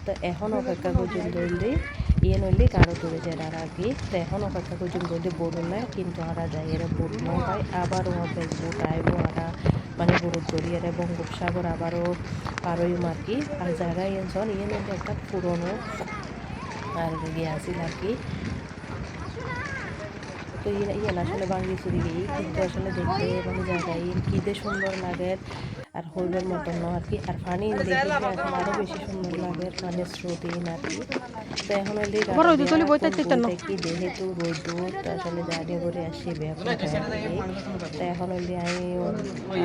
তো এখন অপেক্ষা পর্যন্ত হইলে ইয়ে নইলে কারো তুলে যায় আর কি। তো এখন অপেক্ষা পর্যন্ত হইলে বোট হলে কিন্তু আরা যায় এরা বোট নয় আবারও বোট আইব আরা মানে বুরুত গড়িয়ে বঙ্গোপসাগর আবারও পারোই আর কি। আর জায়গায় ইয়েন ইয়ে নইলে একটা পুরনো আর ইয়ে আসিল আর কি। তো ইয়ে আসলে বাঙ্গি চুরি গিয়ে কিন্তু আসলে দেখতে মানে জায়গায় কি যে সুন্দর লাগে আর হইবের মতন আর কি। আর পানি দেখলে এখন আরো বেশি সুন্দর লাগে মানে স্রোতহীন আর কি। তো এখন হইলে কি যেহেতু রোদ্দুর তো আসলে জার্নি করে আসি এখন তো এখন হইলে আমি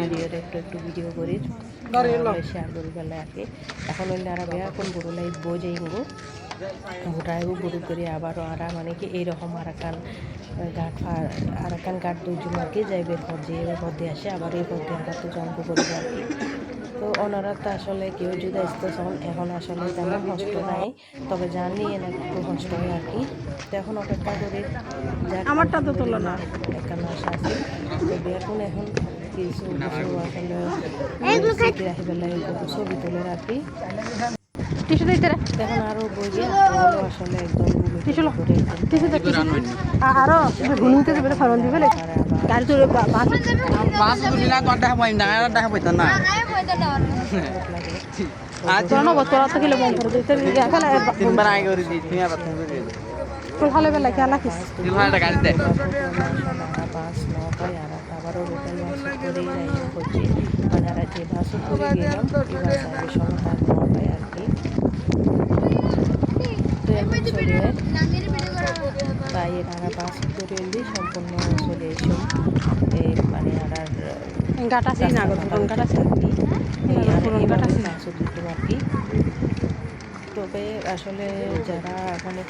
আরিওর একটু একটু ভিডিও করি শেয়ার করি ফেলে আর কি। এখন হইলে আর এখন বড় লাইট বই যাই গো ভোটাইব বুড়ো করে আবারও আরা মানে কি এইরকম আরাকান ঘাট দুজন আর কি যাইবে পথে এই পথে আসে আবার এই পথে আবার তো জঙ্গ করবে আর কি। তো ওনারা তো আসলে কেউ যদি আসতে চান এখন আসলে তেমন কষ্ট নাই, তবে জানি একটু কষ্ট হয় আর কি। তো এখন অপেক্ষা করি আমারটা তো তোলো না এখানে আসা আছে। তবে এখন কিছু কিছু আসলে রাখি বেলায় ছবি তোলে আর কি। এখন আরো বই আসলে একদম আরো ঘুমতে যাবে ফরন দিবে গাড়ি তো বাস বুঝিলা কোনটা হয় না দেখা পাইতা না আজ জানো তোরা তো খেলে বন্ধ করে দিতে এখানে তিনবার আগে করে দিই তুমি আবার তুমি করে দিও তো ভালো বেলা কি আলাকিস দিলহাটা গাড়ি দে বাস নটায় আর আবারও লোকাল বাস করে হচ্ছে মানে আর যে বাস করে গেলাম এই বাস আগে সময় নটায় আর কি। তো এখন চলে তাই এরা বাস করে এলি সম্পূর্ণ চলে এসো মানে আর গাটাছি না গাটাছি বাসও দুটো আর কি। তবে আসলে যারা মানে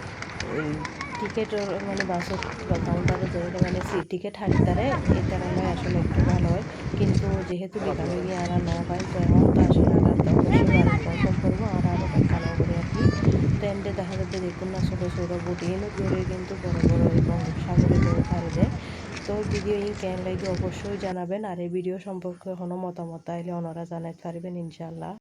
টিকিট মানে বাসের কাউন্টারে যারা মানে টিকিট হাঁটতারে এই কারণে আসলে একটু ভালো হয়। কিন্তু যেহেতু বিকালে গিয়ে আর ন হয় তো এখন তো আসলে আর অবশ্যই কনফার্ম করবো আর আরও কালো করে আর কি। তো এন্ডে দেখা যাচ্ছে দেখুন না ছোটো ছোটো বুটিয়ে করে কিন্তু বড় বড় এবং সাগরে করে পারে দেয়। তো ভিডিও কেন লাগে অবশ্যই জানাবেন আর এই ভিডিও সম্পর্কে কোনো মতামত তাইলে ওনারা জানাতে পারবেন ইনশাল্লাহ।